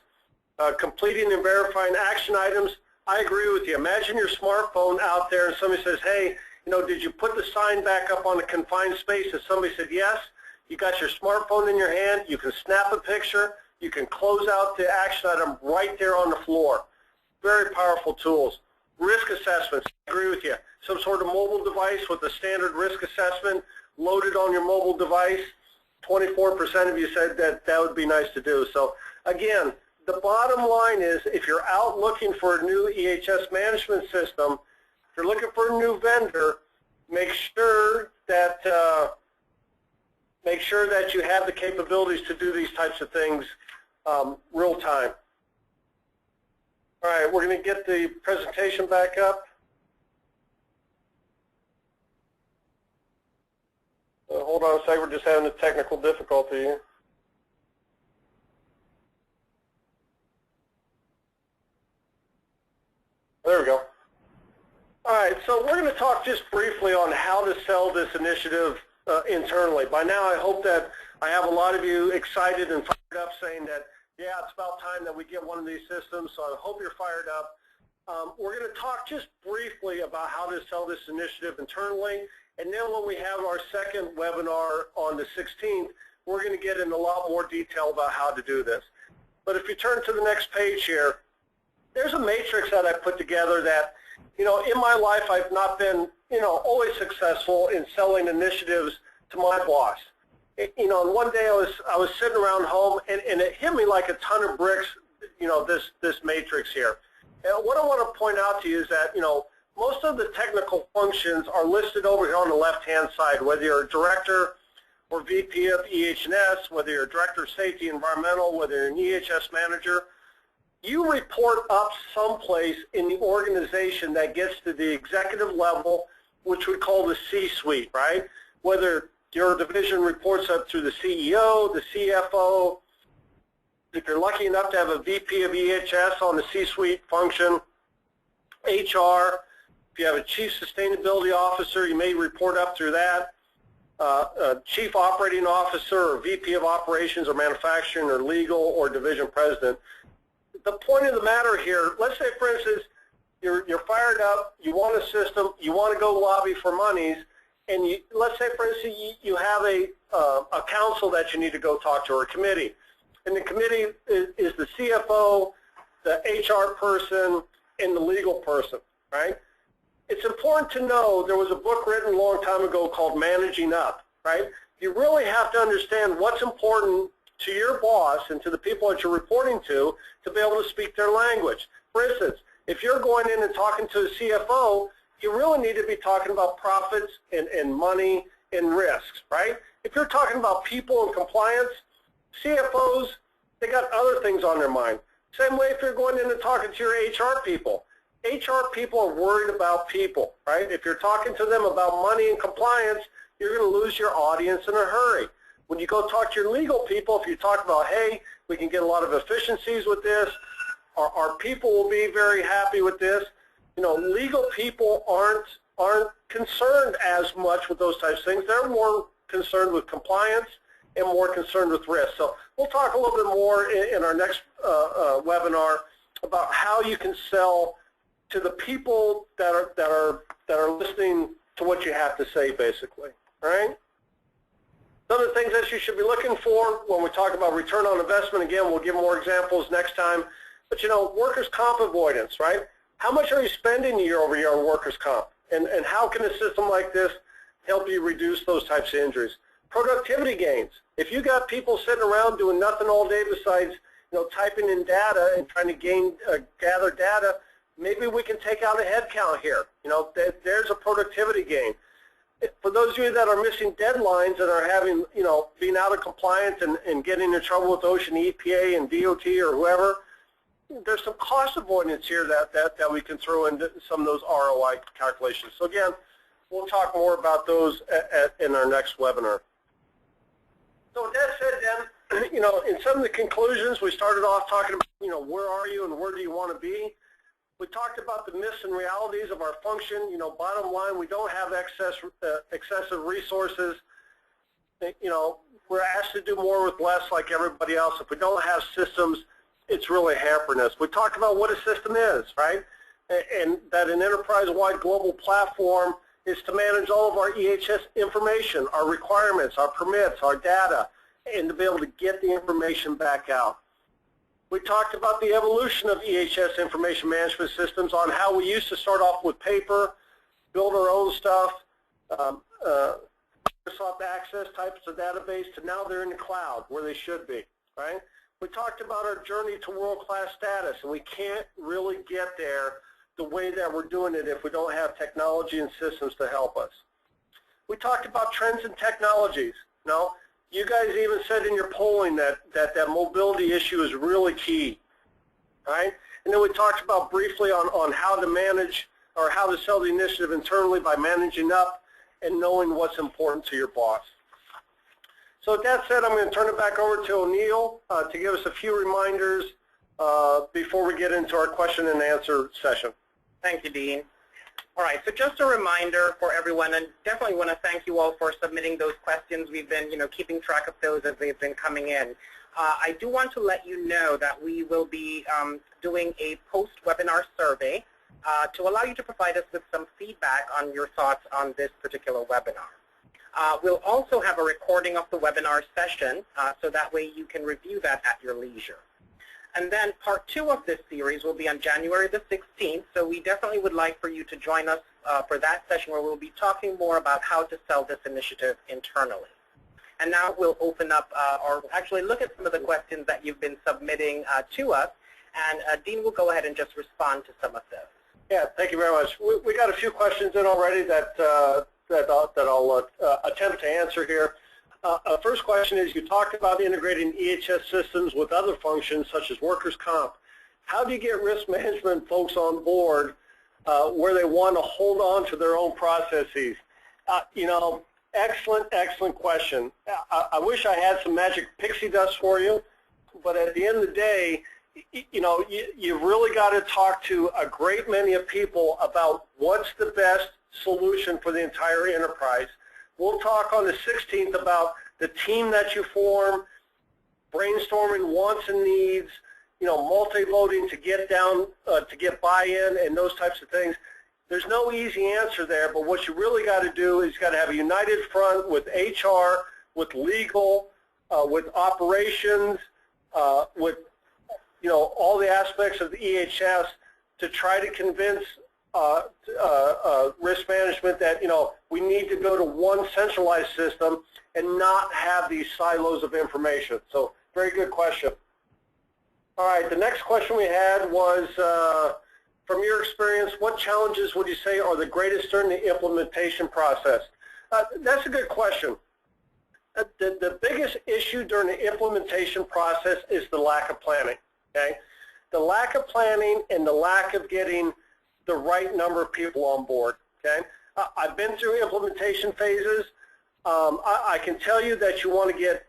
Completing and verifying action items, I agree with you. Imagine your smartphone out there and somebody says, hey, did you put the sign back up on a confined space? And somebody said, yes. You got your smartphone in your hand. You can snap a picture. You can close out the action item right there on the floor. Very powerful tools. Risk assessments, I agree with you. Some sort of mobile device with a standard risk assessment loaded on your mobile device. 24% of you said that would be nice to do. So again, the bottom line is if you're out looking for a new EHS management system, if you're looking for a new vendor, make sure that you have the capabilities to do these types of things real time. All right, we're going to get the presentation back up. Hold on a second, we're just having a technical difficulty here. There we go. All right, so we're going to talk just briefly on how to sell this initiative internally. By now, I hope that I have a lot of you excited and fired up saying that, yeah, it's about time that we get one of these systems, so I hope you're fired up. We're going to talk just briefly about how to sell this initiative internally, and then when we have our second webinar on the 16th, we're going to get in a lot more detail about how to do this. But if you turn to the next page here, there's a matrix that I put together that, in my life I've not been, always successful in selling initiatives to my boss. And one day I was sitting around home and it hit me like a ton of bricks, this matrix here. And what I want to point out to you is that, most of the technical functions are listed over here on the left-hand side, whether you're a director or VP of EH&S, whether you're a director of safety environmental, whether you're an EHS manager. You report up someplace in the organization that gets to the executive level, which we call the C-suite, right? Whether your division reports up through the CEO, the CFO, if you're lucky enough to have a VP of EHS on the C-suite function, HR, if you have a Chief Sustainability Officer, you may report up through that, a Chief Operating Officer or VP of Operations or Manufacturing or Legal or Division President. The point of the matter here, let's say, for instance, you're fired up, you want a system, you want to go lobby for monies, and let's say, for instance, you have a council that you need to go talk to, or a committee. And the committee is the CFO, the HR person, and the legal person, right? It's important to know there was a book written a long time ago called Managing Up, right? You really have to understand what's important to your boss and to the people that you're reporting to be able to speak their language. For instance, if you're going in and talking to the CFO, you really need to be talking about profits and money and risks, right? If you're talking about people and compliance, CFOs, they got other things on their mind. Same way if you're going in and talking to your HR people. HR people are worried about people, right? If you're talking to them about money and compliance, you're going to lose your audience in a hurry. When you go talk to your legal people, if you talk about, hey, we can get a lot of efficiencies with this, our people will be very happy with this. You know, legal people aren't concerned as much with those types of things. They're more concerned with compliance and more concerned with risk. So we'll talk a little bit more in our next webinar about how you can sell to the people that are listening to what you have to say, basically. All right. Some of the things that you should be looking for when we talk about return on investment. Again, we'll give more examples next time. But you know, workers' comp avoidance, right? How much are you spending year over year on workers' comp? And how can a system like this help you reduce those types of injuries? Productivity gains. If you got people sitting around doing nothing all day besides, you know, typing in data and trying to gather data, maybe we can take out a head count here. You know, there's a productivity gain. For those of you that are missing deadlines and are having, you know, being out of compliance and getting in trouble with OSHA, EPA, and DOT or whoever, there's some cost avoidance here that we can throw into some of those ROI calculations. So again, we'll talk more about those in our next webinar. So with that said, then, you know, in some of the conclusions, we started off talking about, you know, where are you and where do you want to be? We talked about the myths and realities of our function. You know, bottom line, we don't have excessive resources. You know, we're asked to do more with less like everybody else. If we don't have systems, it's really hampering us. We talked about what a system is, right? And that an enterprise-wide global platform is to manage all of our EHS information, our requirements, our permits, our data, and to be able to get the information back out. We talked about the evolution of EHS information management systems on how we used to start off with paper, build our own stuff, Microsoft Access types of database, to now they're in the cloud where they should be, right? We talked about our journey to world-class status, and we can't really get there the way that we're doing it if we don't have technology and systems to help us. We talked about trends and technologies. You know, you guys even said in your polling that mobility issue is really key, right? And then we talked about briefly on how to manage or how to sell the initiative internally by managing up and knowing what's important to your boss. So with that said, I'm going to turn it back over to O'Neill to give us a few reminders before we get into our question and answer session. Thank you, Dean. All right, so just a reminder for everyone, and definitely want to thank you all for submitting those questions. We've been, you know, keeping track of those as they've been coming in. I do want to let you know that we will be doing a post-webinar survey to allow you to provide us with some feedback on your thoughts on this particular webinar. We'll also have a recording of the webinar session, so that way you can review that at your leisure. And then part 2 of this series will be on January the 16th, so we definitely would like for you to join us for that session where we'll be talking more about how to sell this initiative internally. And now we'll open up, or actually look at some of the questions that you've been submitting to us, and Dean will go ahead and just respond to some of those. Yeah, thank you very much. We got a few questions in already that I'll attempt to answer here. First question is, you talked about integrating EHS systems with other functions such as workers' comp. How do you get risk management folks on board where they want to hold on to their own processes? You know, excellent question. I wish I had some magic pixie dust for you, but at the end of the day, you know, you've really got to talk to a great many of people about what's the best solution for the entire enterprise. We'll talk on the 16th about the team that you form, brainstorming wants and needs, you know, multi-voting to get down, to get buy-in and those types of things. There's no easy answer there, but what you really got to do is you got to have a united front with HR, with legal, with operations, with, you know, all the aspects of the EHS to try to convince risk management that, you know, we need to go to one centralized system and not have these silos of information. So very good question. All right, the next question we had was, from your experience, what challenges would you say are the greatest during the implementation process? That's a good question. The biggest issue during the implementation process is the lack of planning, okay? The lack of planning and the lack of getting the right number of people on board, okay? I've been through implementation phases. I can tell you that you want to get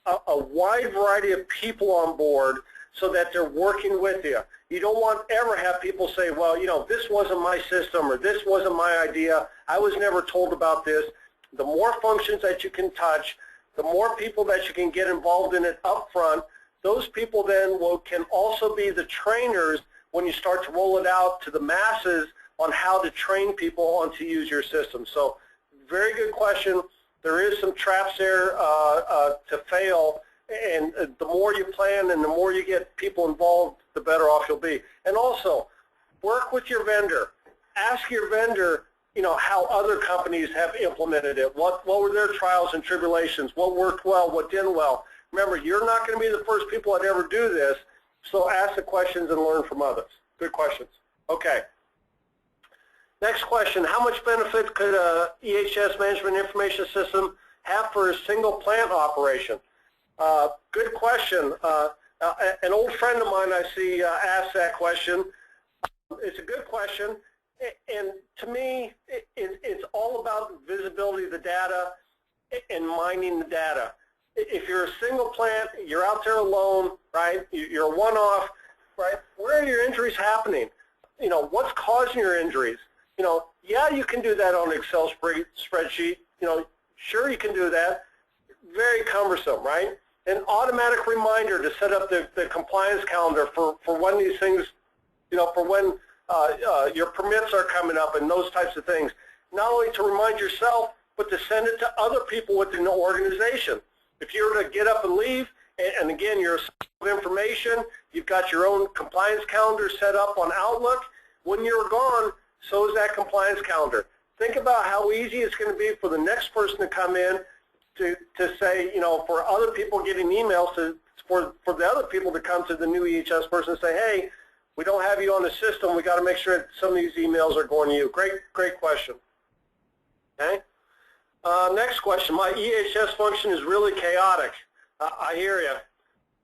a wide variety of people on board so that they're working with you. You don't want to ever have people say, well, you know, this wasn't my system or this wasn't my idea. I was never told about this. The more functions that you can touch, the more people that you can get involved in it up front, those people then can also be the trainers when you start to roll it out to the masses on how to train people on to use your system. So very good question. There is some traps there to fail, and the more you plan and the more you get people involved, the better off you'll be. And also, work with your vendor. Ask your vendor, you know, how other companies have implemented it. What were their trials and tribulations? What worked well? What didn't well? Remember, you're not going to be the first people that ever do this, so ask the questions and learn from others. Good questions. Okay. Next question, how much benefit could a EHS management information system have for a single plant operation? Good question. An old friend of mine I see asked that question. It's a good question, and to me, it's all about visibility of the data and mining the data. If you're a single plant, you're out there alone, right? You're a one-off, right? Where are your injuries happening? You know, what's causing your injuries? You know, yeah, you can do that on an Excel spreadsheet. You know, sure you can do that. Very cumbersome, right? An automatic reminder to set up the compliance calendar for when these things, you know, for when your permits are coming up and those types of things. Not only to remind yourself, but to send it to other people within the organization. If you were to get up and leave, and again, you're a source of information, you've got your own compliance calendar set up on Outlook. When you're gone, so is that compliance calendar. Think about how easy it's going to be for the next person to come in to say, you know, for other people getting emails, for the other people to come to the new EHS person and say, hey, we don't have you on the system. We got to make sure that some of these emails are going to you. Great question. Okay. Next question. My EHS function is really chaotic. I hear you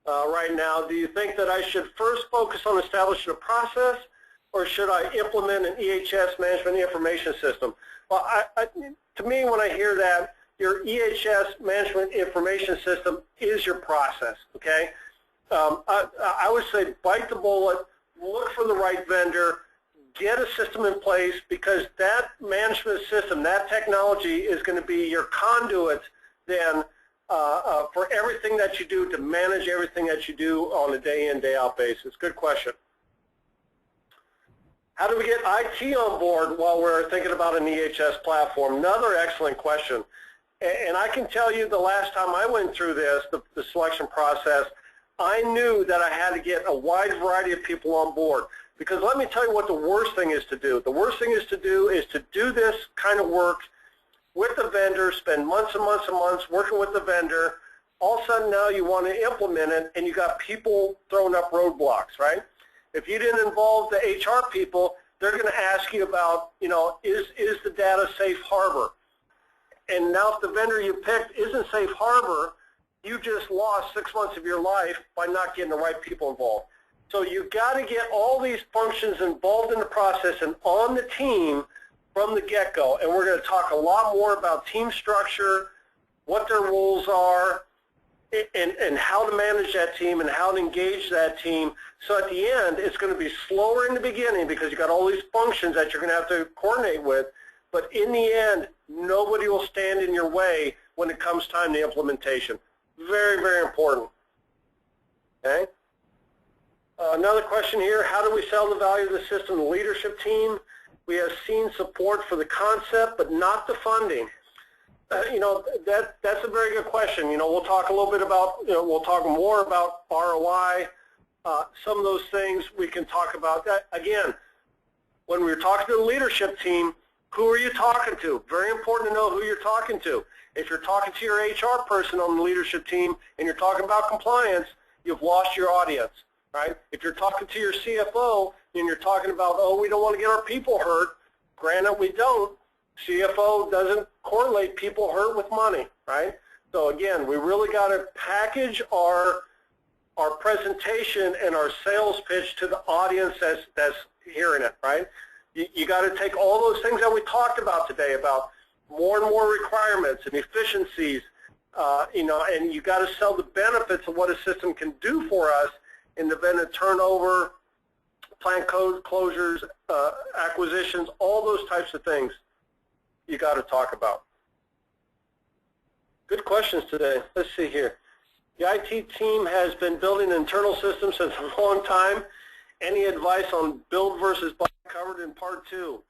right now. Do you think that I should first focus on establishing a process, or should I implement an EHS management information system? Well, to me, when I hear that, your EHS management information system is your process, okay? I would say bite the bullet, look for the right vendor, get a system in place, because that management system, that technology is going to be your conduit then for everything that you do, to manage everything that you do on a day-in, day-out basis. Good question. How do we get IT on board while we're thinking about an EHS platform? Another excellent question. And I can tell you the last time I went through this, the selection process, I knew that I had to get a wide variety of people on board. Because let me tell you what the worst thing is to do. The worst thing is to do this kind of work with the vendor, spend months and months and months working with the vendor. All of a sudden now you want to implement it and you got people throwing up roadblocks, right? If you didn't involve the HR people, they're going to ask you about, you know, is the data safe harbor? And now if the vendor you picked isn't safe harbor, you just lost 6 months of your life by not getting the right people involved. So you've got to get all these functions involved in the process and on the team from the get-go. And we're going to talk a lot more about team structure, what their roles are, and how to manage that team and how to engage that team. So at the end, it's going to be slower in the beginning because you've got all these functions that you're going to have to coordinate with. But in the end, nobody will stand in your way when it comes time to implementation. Very, very important. Okay? Another question here, how do we sell the value of the system to the leadership team? We have seen support for the concept, but not the funding. You know, that's a very good question. You know, we'll talk a little bit about, you know, we'll talk more about ROI. Some of those things we can talk about. That again, when we're talking to the leadership team, who are you talking to? Very important to know who you're talking to. If you're talking to your HR person on the leadership team and you're talking about compliance, you've lost your audience, right? If you're talking to your CFO and you're talking about, oh, we don't want to get our people hurt, granted we don't, CFO doesn't correlate people hurt with money, right? So again, we really got to package our presentation and our sales pitch to the audience that's hearing it, right? You got to take all those things that we talked about today about more and more requirements and efficiencies, and you got to sell the benefits of what a system can do for us in the event of turnover, plant closures, acquisitions, all those types of things you got to talk about. Good questions today. Let's see here. The IT team has been building internal systems since a long time. Any advice on build versus buy covered in part 2?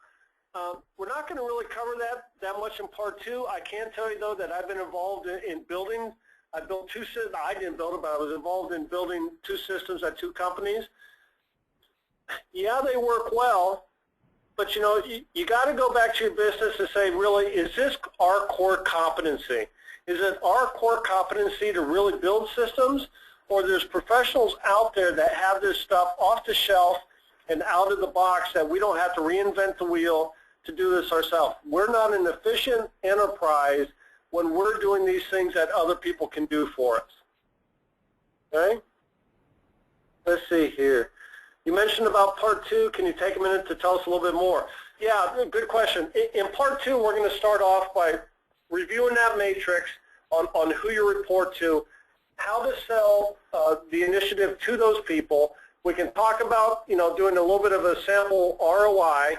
We're not going to really cover that much in part 2. I can tell you though that I've been involved in building. I built 2 systems. I didn't build it, but I was involved in building 2 systems at 2 companies. Yeah, they work well, but you got to go back to your business and say, really, is this our core competency? Is it our core competency to really build systems, or there's professionals out there that have this stuff off the shelf and out of the box that we don't have to reinvent the wheel to do this ourselves? We're not an efficient enterprise when we're doing these things that other people can do for us. Okay? Let's see here. You mentioned about part 2. Can you take a minute to tell us a little bit more? Yeah, good question. In part 2, we're going to start off by reviewing that matrix on who you report to, how to sell the initiative to those people. We can talk about, doing a little bit of a sample ROI.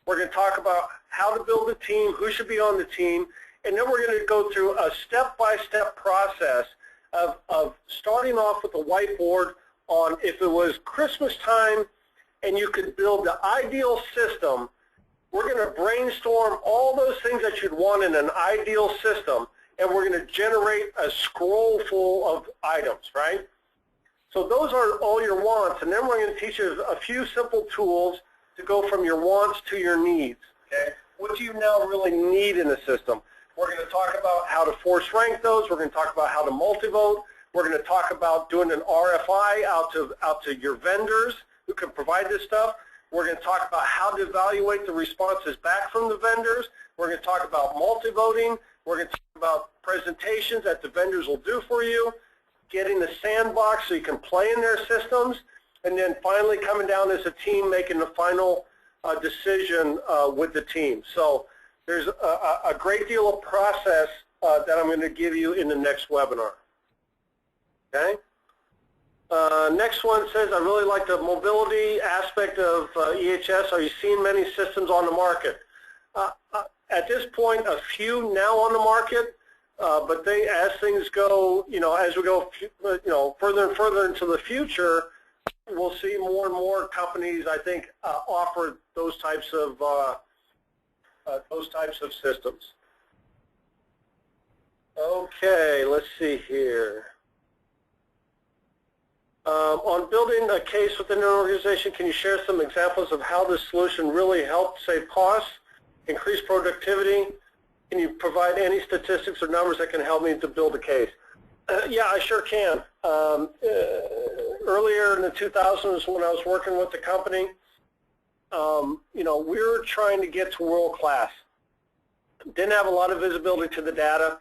We're going to talk about how to build a team, who should be on the team, and then we're going to go through a step-by-step process of starting off with a whiteboard on if it was Christmas time and you could build the ideal system. We're going to brainstorm all those things that you'd want in an ideal system, and we're going to generate a scroll full of items, right? So those are all your wants, and then we're going to teach you a few simple tools to go from your wants to your needs, okay? What do you now really need in a system? We're going to talk about how to force rank those. We're going to talk about how to multi-vote. We're going to talk about doing an RFI out to your vendors who can provide this stuff. We're going to talk about how to evaluate the responses back from the vendors. We're going to talk about multi-voting. We're going to talk about presentations that the vendors will do for you, getting the sandbox so you can play in their systems, and then finally coming down as a team making the final decision with the team. So there's a great deal of process that I'm going to give you in the next webinar. Okay? Next one says, I really like the mobility aspect of EHS. Are you seeing many systems on the market? At this point, a few now on the market, but as things go, as we go, further and further into the future, we'll see more and more companies, I think, offer those types of systems. Okay, let's see here. On building a case within an organization, can you share some examples of how this solution really helped save costs, increase productivity? Can you provide any statistics or numbers that can help me to build a case? Yeah, I sure can. Earlier in the 2000s when I was working with the company, we were trying to get to world class. Didn't have a lot of visibility to the data,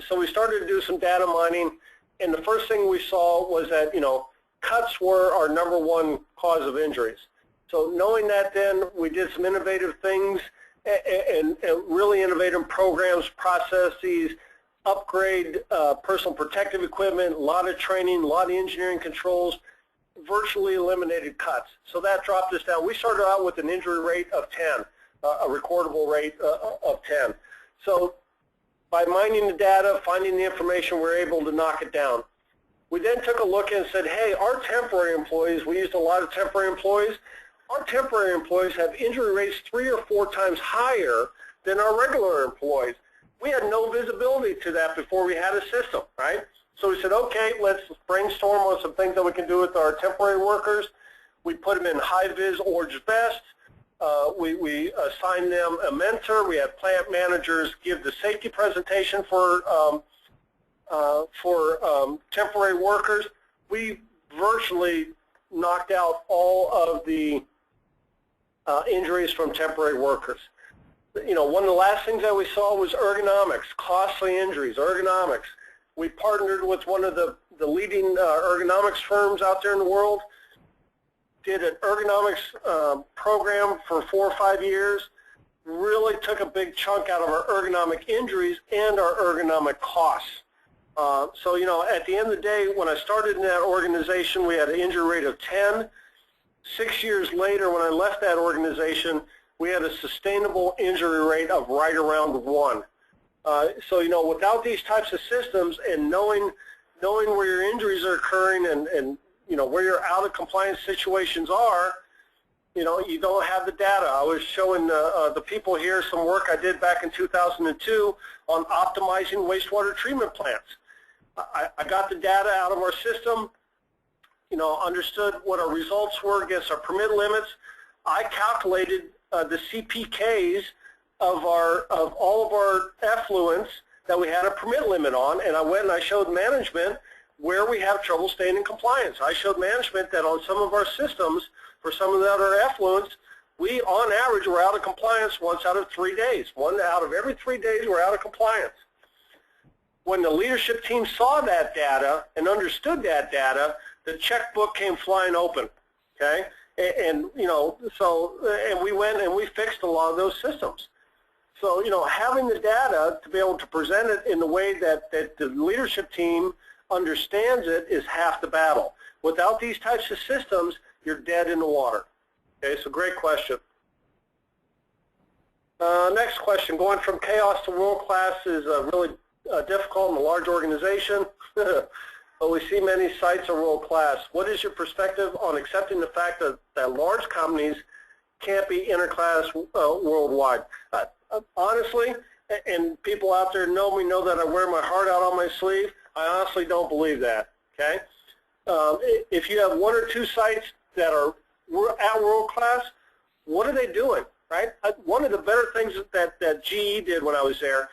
so we started to do some data mining. And the first thing we saw was that, cuts were our #1 cause of injuries. So knowing that, then we did some innovative things and really innovative programs, processes, upgrade personal protective equipment, a lot of training, a lot of engineering controls, virtually eliminated cuts. So that dropped us down. We started out with an injury rate of 10, a recordable rate of 10. So by mining the data, finding the information, we're able to knock it down. We then took a look and said, hey, our temporary employees, we used a lot of temporary employees, our temporary employees have injury rates 3 or 4 times higher than our regular employees. We had no visibility to that before we had a system, right? So we said, okay, let's brainstorm on some things that we can do with our temporary workers. We put them in high-vis orange vests. We assign them a mentor. We have plant managers give the safety presentation for temporary workers. We virtually knocked out all of the injuries from temporary workers. One of the last things that we saw was ergonomics, costly injuries, ergonomics. We partnered with one of the leading ergonomics firms out there in the world, did an ergonomics program for 4 or 5 years, really took a big chunk out of our ergonomic injuries and our ergonomic costs. So, at the end of the day, when I started in that organization, we had an injury rate of 10. 6 years later, when I left that organization, we had a sustainable injury rate of right around 1. So, without these types of systems and knowing where your injuries are occurring and where your out of compliance situations are, you don't have the data. I was showing the people here some work I did back in 2002 on optimizing wastewater treatment plants. I got the data out of our system, understood what our results were against our permit limits. I calculated the CPKs of all of our effluents that we had a permit limit on, and I went and I showed management where we have trouble staying in compliance. I showed management that on some of our systems, for some of the other effluents, we on average were out of compliance once out of 3 days. 1 out of every 3 days we're out of compliance. When the leadership team saw that data and understood that data, the checkbook came flying open, okay? And we went and we fixed a lot of those systems. So, having the data to be able to present it in the way that the leadership team understands it is half the battle. Without these types of systems, you're dead in the water. Okay, so great question. Next question, going from chaos to world class is really difficult in a large organization, but we see many sites are world class. What is your perspective on accepting the fact that large companies can't be interclass worldwide? Honestly, and people out there know me, know that I wear my heart out on my sleeve, I honestly don't believe that, okay? If you have 1 or 2 sites that are at world class, what are they doing, right? One of the better things that GE did when I was there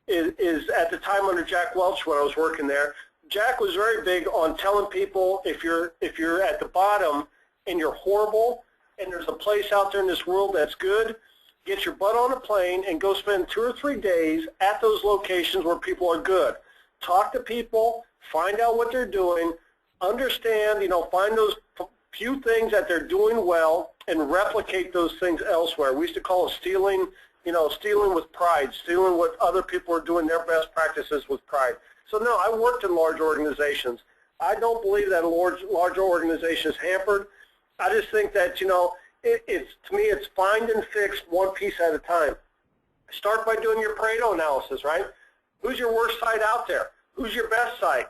is at the time under Jack Welch when I was working there, Jack was very big on telling people if you're at the bottom and you're horrible and there's a place out there in this world that's good, get your butt on a plane and go spend 2 or 3 days at those locations where people are good. Talk to people, find out what they're doing, understand, find those few things that they're doing well and replicate those things elsewhere. We used to call it stealing, stealing with pride, stealing what other people are doing, their best practices with pride. So no, I worked in large organizations. I don't believe that a larger organization is hampered. I just think that, to me, it's find and fix one piece at a time. Start by doing your Pareto analysis, right? Who's your worst site out there? Who's your best site?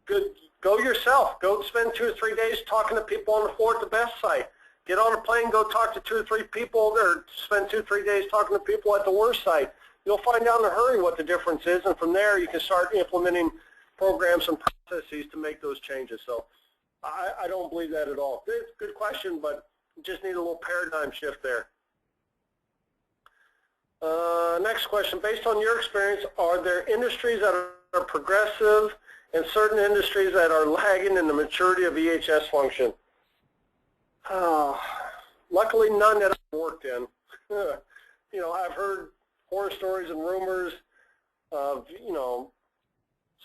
Good. Go yourself. Go spend 2 or 3 days talking to people on the floor at the best site. Get on a plane, go talk to 2 or 3 people, or spend 2 or 3 days talking to people at the worst site. You'll find out in a hurry what the difference is, and from there you can start implementing programs and processes to make those changes. So I don't believe that at all. It's a good question, but you just need a little paradigm shift there. Next question. Based on your experience, are there industries that are progressive and certain industries that are lagging in the maturity of EHS function? Luckily, none that I've worked in. I've heard horror stories and rumors of,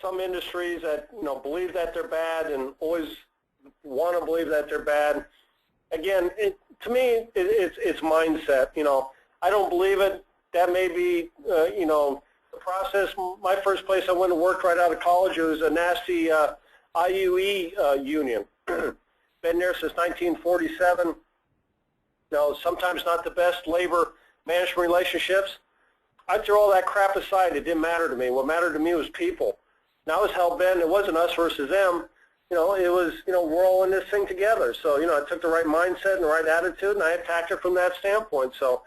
some industries that, believe that they're bad and always want to believe that they're bad. Again, to me, it's mindset. I don't believe it. That may be, the process. My first place I went to work right out of college, it was a nasty IUE union. Been there since 1947. Sometimes not the best labor management relationships. I threw all that crap aside. It didn't matter to me. What mattered to me was people. And I was hell-bent. It wasn't us versus them. It was, we're all in this thing together. So, I took the right mindset and the right attitude, and I attacked it from that standpoint. So,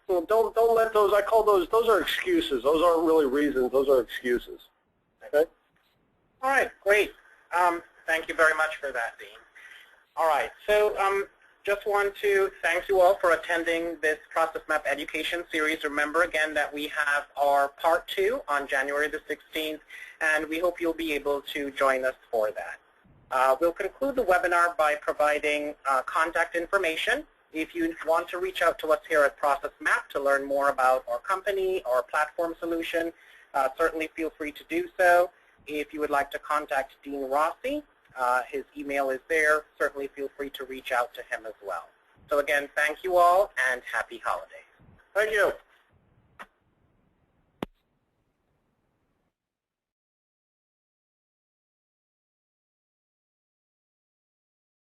don't let those, I call those are excuses. Those aren't really reasons. Those are excuses. Okay? All right, great. Thank you very much for that, Dean. All right, so just want to thank you all for attending this Process Map Education Series. Remember again that we have our Part 2 on January the 16th, and we hope you'll be able to join us for that. We'll conclude the webinar by providing contact information If you want to reach out to us here at Process Map to learn more about our company, our platform solution, certainly feel free to do so. If you would like to contact Dean Rossi, his email is there. Certainly feel free to reach out to him as well. So again, thank you all and happy holidays. Thank you.